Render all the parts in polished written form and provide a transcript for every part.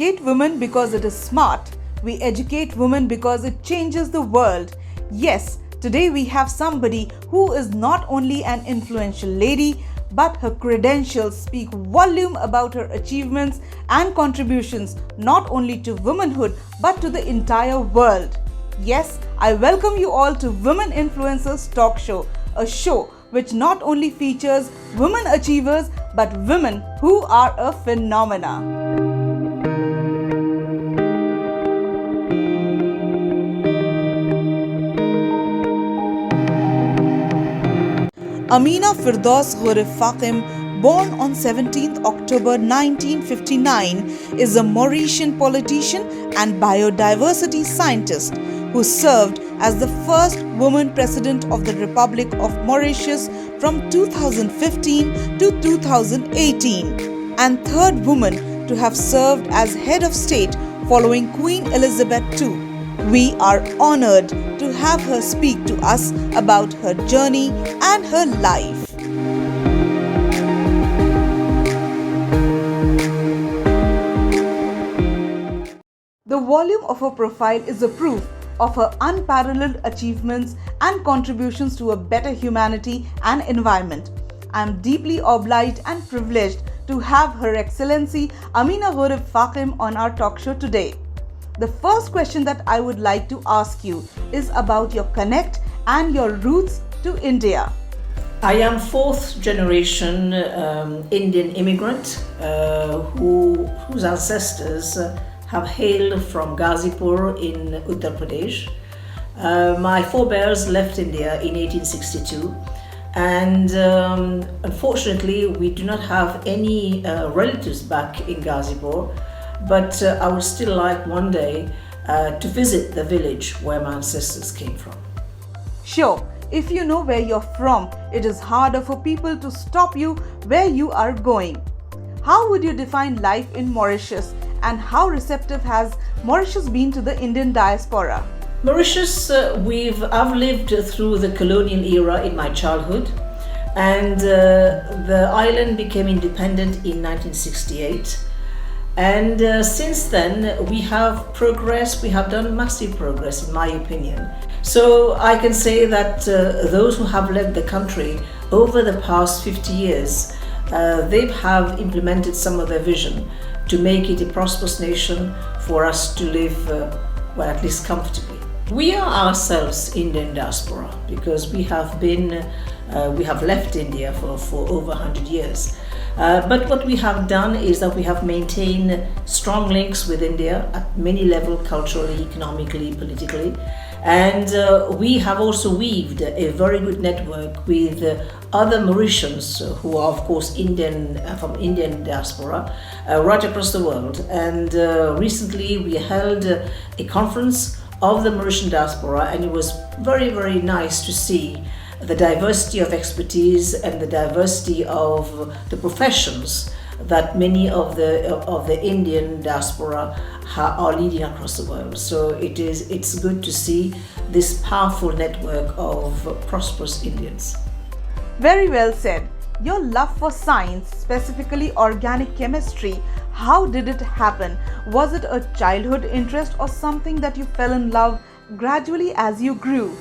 educate women because it is smart. We educate women because it changes the world. Yes, today we have somebody who is not only an influential lady, but her credentials speak volume about her achievements and contributions not only to womanhood but to the entire world. Yes, I welcome you all to Women Influencers Talk Show, a show which not only features women achievers but women who are a phenomena. Ameenah Firdaus Gurib-Fakim, born on 17th October 1959, is a Mauritian politician and biodiversity scientist who served as the first woman president of the Republic of Mauritius from 2015 to 2018 and third woman to have served as head of state following Queen Elizabeth II. We are honored to have her speak to us about her journey and her life. The volume of her profile is a proof of her unparalleled achievements and contributions to a better humanity and environment. I am deeply obliged and privileged to have Her Excellency Ameenah Gurib Fakim on our talk show today. The first question that I would like to ask you is about your connect and your roots to India. I am fourth generation Indian immigrant whose ancestors have hailed from Ghazipur in Uttar Pradesh. My forebears left India in 1862 and unfortunately we do not have any relatives back in Ghazipur. But I would still like one day to visit the village where my ancestors came from. Sure, if you know where you're from, it is harder for people to stop you where you are going. How would you define life in Mauritius and how receptive has Mauritius been to the Indian diaspora? Mauritius, I've lived through the colonial era in my childhood, and the island became independent in 1968. And since then, we have progressed, we have done massive progress in my opinion. So I can say that those who have led the country over the past 50 years, they have implemented some of their vision to make it a prosperous nation for us to live, well, at least comfortably. We are ourselves Indian diaspora because we have left India for over 100 years. But what we have done is that we have maintained strong links with India at many levels, culturally, economically, politically. And we have also weaved a very good network with other Mauritians who are of course Indian, from Indian diaspora, right across the world. And recently we held a conference of the Mauritian diaspora, and it was very, very nice to see the diversity of expertise and the diversity of the professions that many of the Indian diaspora are leading across the world. So it's good to see this powerful network of prosperous Indians. Very well said. Your love for science, specifically organic chemistry, how did it happen? Was it a childhood interest or something that you fell in love gradually as you grew?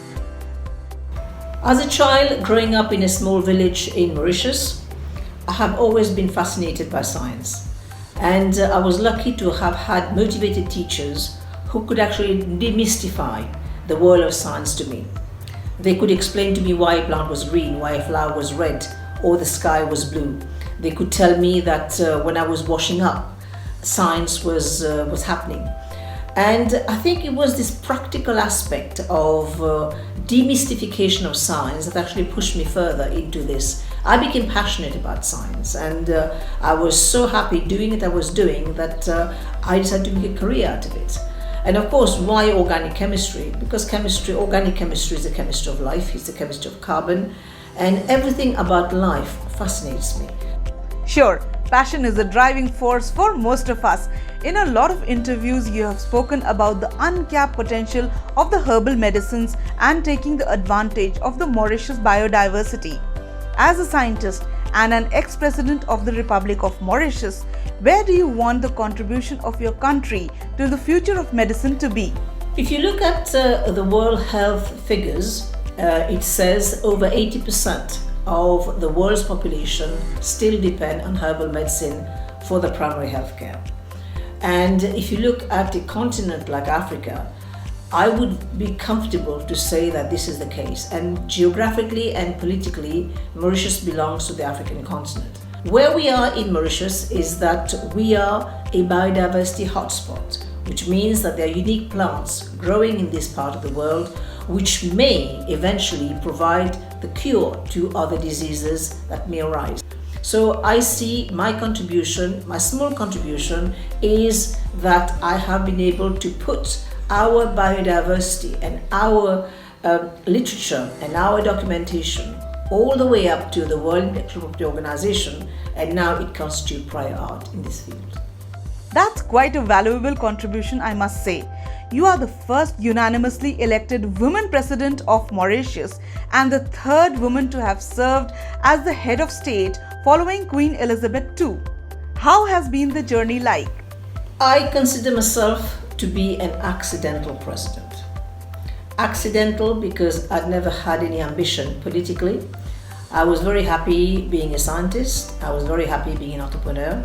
As a child growing up in a small village in Mauritius, I have always been fascinated by science. And I was lucky to have had motivated teachers who could actually demystify the world of science to me. They could explain to me why a plant was green, why a flower was red, or the sky was blue. They could tell me that when I was washing up, science was happening. And I think it was this practical aspect of demystification of science that actually pushed me further into this. I became passionate about science, and I was so happy doing it I was doing that I decided to make a career out of it. And of course, why organic chemistry? Because organic chemistry is the chemistry of life, it's the chemistry of carbon, and everything about life fascinates me. Sure, passion is a driving force for most of us. In a lot of interviews, you have spoken about the uncapped potential of the herbal medicines and taking the advantage of the Mauritius biodiversity. As a scientist and an ex-president of the Republic of Mauritius, where do you want the contribution of your country to the future of medicine to be? If you look at the World Health figures, it says over 80% of the world's population still depend on herbal medicine for the primary health care. And if you look at a continent like Africa, I would be comfortable to say that this is the case. And geographically and politically, Mauritius belongs to the African continent. Where we are in Mauritius is that we are a biodiversity hotspot, which means that there are unique plants growing in this part of the world, which may eventually provide the cure to other diseases that may arise. So I see my contribution, my small contribution, is that I have been able to put our biodiversity and our literature and our documentation all the way up to the World Intellectual Property Organization, and now it constitutes prior art in this field. That's quite a valuable contribution, I must say. You are the first unanimously elected woman president of Mauritius and the third woman to have served as the head of state following Queen Elizabeth II. How has been the journey like? I consider myself to be an accidental president. Accidental because I'd never had any ambition politically. I was very happy being a scientist. I was very happy being an entrepreneur.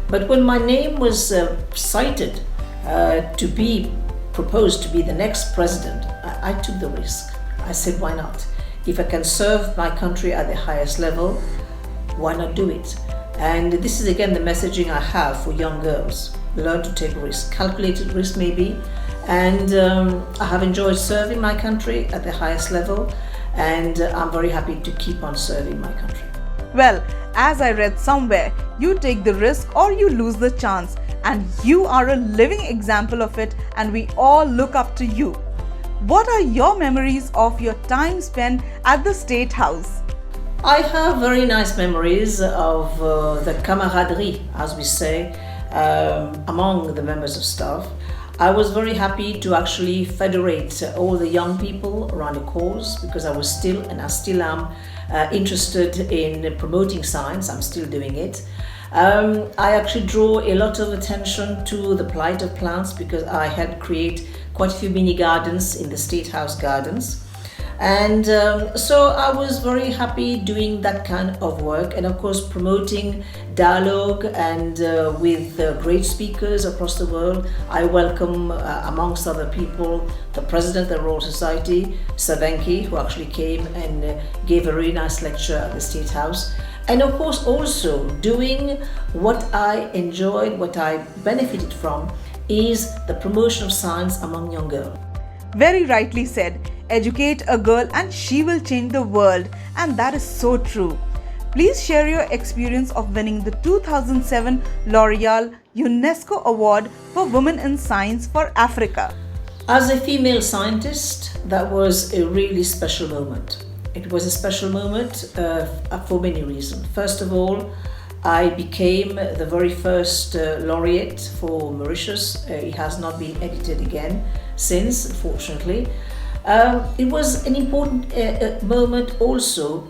But when my name was cited to be proposed to be the next president, I took the risk. I said, why not? If I can serve my country at the highest level, why not do it? And this is again the messaging I have for young girls. Learn to take risk, calculated risk maybe. And I have enjoyed serving my country at the highest level, and I'm very happy to keep on serving my country. Well, as I read somewhere, you take the risk or you lose the chance, and you are a living example of it, and we all look up to you. What are your memories of your time spent at the State House? I have very nice memories of the camaraderie, as we say, among the members of staff. I was very happy to actually federate all the young people around a cause, because I was still, and I still am, interested in promoting science. I'm still doing it. I actually draw a lot of attention to the plight of plants, because I had created quite a few mini gardens in the State House gardens. And so I was very happy doing that kind of work, and of course promoting dialogue and with great speakers across the world. I welcome amongst other people the President of the Royal Society, Savenki, who actually came and gave a really nice lecture at the State House. And of course also doing what I enjoyed, what I benefited from, is the promotion of science among young girls. Very rightly said. Educate a girl and she will change the world, and that is so true. Please share your experience of winning the 2007 L'Oreal UNESCO Award for Women in Science for Africa. As a female scientist, that was a really special moment. It was a special moment for many reasons. First of all, I became the very first laureate for Mauritius. It has not been edited again since, unfortunately. It was an important moment also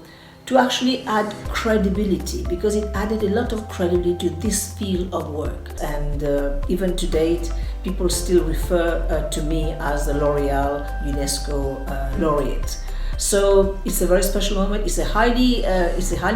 to actually add credibility, because it added a lot of credibility to this field of work. And even to date, people still refer to me as the L'Oreal UNESCO laureate. So it's a very special moment. It's a highly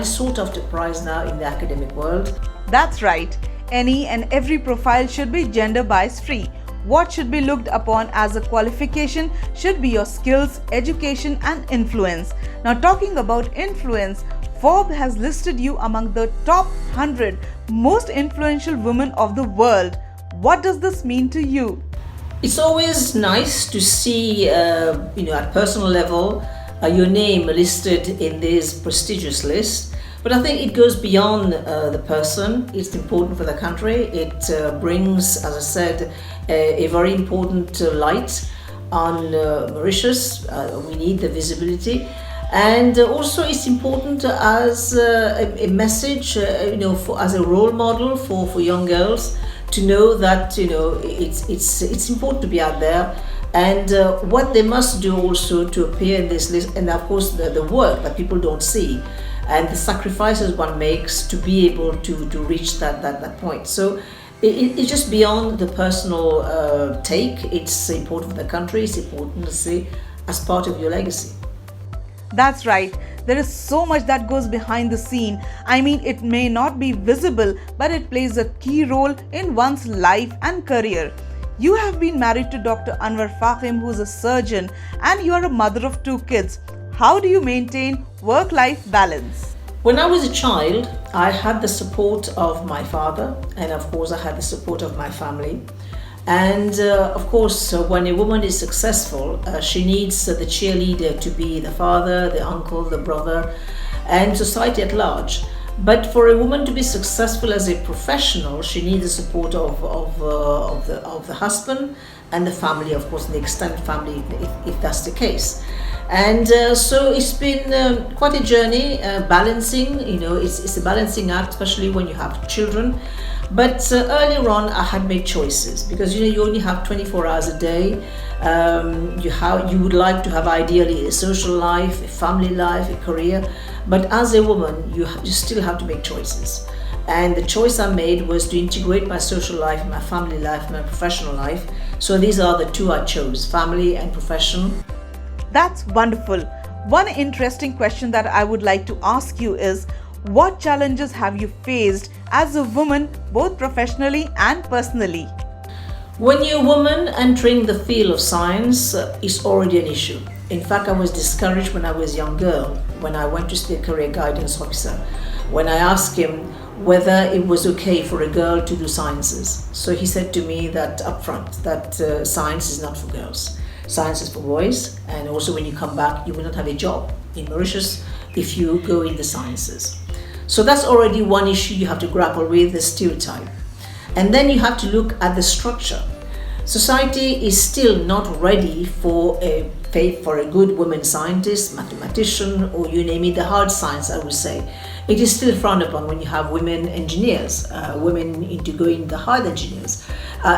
sought after prize now in the academic world. That's right. Any and every profile should be gender bias free. What should be looked upon as a qualification should be your skills, education and influence. Now talking about influence, Forbes has listed you among the top 100 most influential women of the world. What does this mean to you? It's always nice to see, at personal level, your name listed in this prestigious list. But I think it goes beyond the person. It's important for the country. It brings, as I said, a very important light on Mauritius. We need the visibility. And also it's important as a message, as a role model for young girls to know that, it's important to be out there. And what they must do also to appear in this list, and of course the work that people don't see, and the sacrifices one makes to be able to reach that point. So it's just beyond the personal take. It's important for the country. It's important to see as part of your legacy. That's right. There is so much that goes behind the scene. I mean, it may not be visible, but it plays a key role in one's life and career. You have been married to Dr. Anwar Fakim, who is a surgeon, and you are a mother of 2 kids. How do you maintain work-life balance? When I was a child, I had the support of my father, and of course I had the support of my family. And of course, when a woman is successful, she needs the cheerleader to be the father, the uncle, the brother, and society at large. But for a woman to be successful as a professional, she needs the support of the husband and the family, of course, the extended family, if that's the case. And so it's been quite a journey, balancing. It's a balancing act, especially when you have children. But earlier on, I had made choices because you only have 24 hours a day. You would like to have ideally a social life, a family life, a career. But as a woman, you still have to make choices. And the choice I made was to integrate my social life, my family life, my professional life. So these are the 2 I chose, family and professional. That's wonderful. One interesting question that I would like to ask you is, what challenges have you faced as a woman, both professionally and personally? When you're a woman entering the field of science, it's already an issue. In fact, I was discouraged when I was a young girl, when I went to see a career guidance officer, when I asked him whether it was okay for a girl to do sciences. So he said to me that upfront, that science is not for girls. Science is for boys, and also when you come back, you will not have a job in Mauritius if you go in the sciences. So that's already one issue you have to grapple with, the stereotype. And then you have to look at the structure. Society is still not ready for a good woman scientist, mathematician, or you name it, the hard science, I would say. It is still frowned upon when you have women engineers, women into going the hard engineers,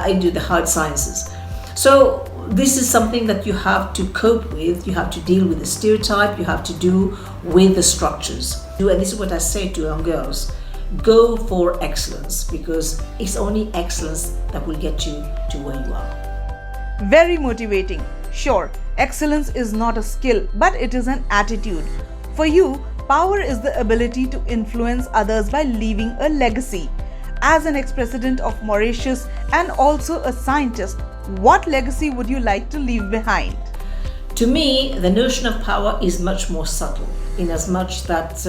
into the hard sciences. So this is something that you have to cope with. You have to deal with the stereotype. You have to do with the structures. And this is what I say to young girls. Go for excellence, because it's only excellence that will get you to where you are. Very motivating. Sure, excellence is not a skill, but it is an attitude. For you, power is the ability to influence others by leaving a legacy. As an ex-president of Mauritius and also a scientist, what legacy would you like to leave behind? To me, the notion of power is much more subtle, in as much that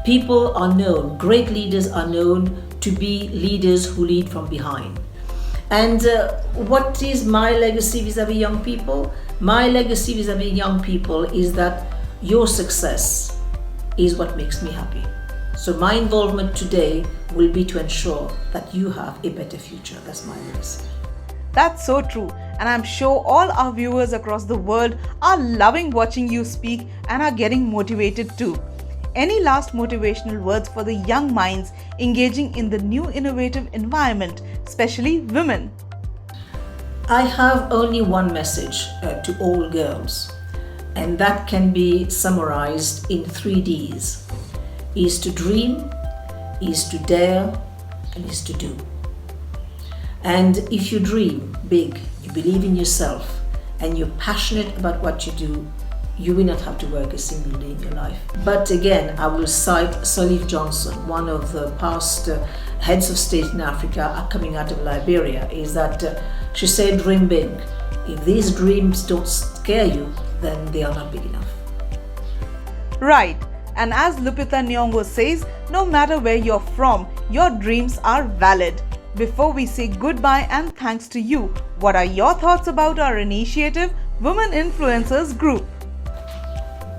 people are known, great leaders are known to be leaders who lead from behind. And what is my legacy vis-a-vis young people? My legacy vis-a-vis young people is that your success is what makes me happy. So my involvement today will be to ensure that you have a better future. That's my legacy. That's so true, and I'm sure all our viewers across the world are loving watching you speak and are getting motivated too. Any last motivational words for the young minds engaging in the new innovative environment, especially women? I have only one message to all girls, and that can be summarized in 3 Ds. Is to dream, is to dare, and is to do. And if you dream big, you believe in yourself, and you're passionate about what you do, you will not have to work a single day in your life. But again, I will cite Salif Johnson, one of the past heads of state in Africa coming out of Liberia, is that she said, dream big. If these dreams don't scare you, then they are not big enough. Right. And as Lupita Nyong'o says, no matter where you're from, your dreams are valid. Before we say goodbye and thanks to you, what are your thoughts about our initiative, Women Influencers Group?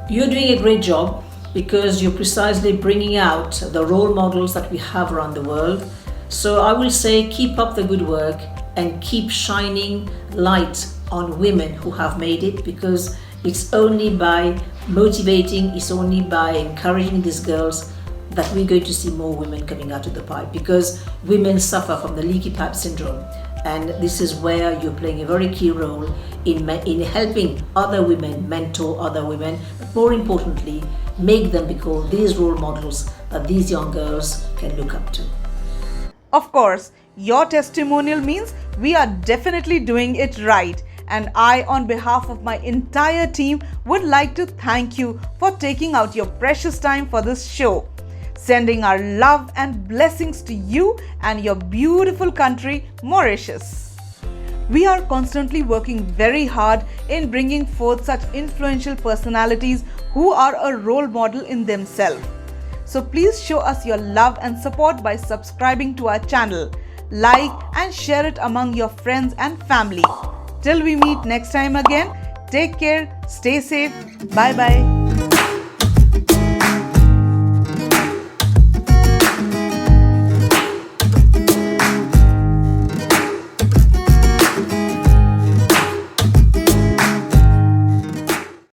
You're doing a great job because you're precisely bringing out the role models that we have around the world. So I will say keep up the good work and keep shining light on women who have made it, because it's only by motivating, it's only by encouraging these girls that we're going to see more women coming out of the pipe, because women suffer from the leaky pipe syndrome, and this is where you're playing a very key role in helping other women, mentor other women, but more importantly, make them become these role models that these young girls can look up to. Of course, your testimonial means we are definitely doing it right. And I, on behalf of my entire team, would like to thank you for taking out your precious time for this show. Sending our love and blessings to you and your beautiful country, Mauritius. We are constantly working very hard in bringing forth such influential personalities who are a role model in themselves. So please show us your love and support by subscribing to our channel. Like and share it among your friends and family. Till we meet next time again, take care, stay safe, bye bye.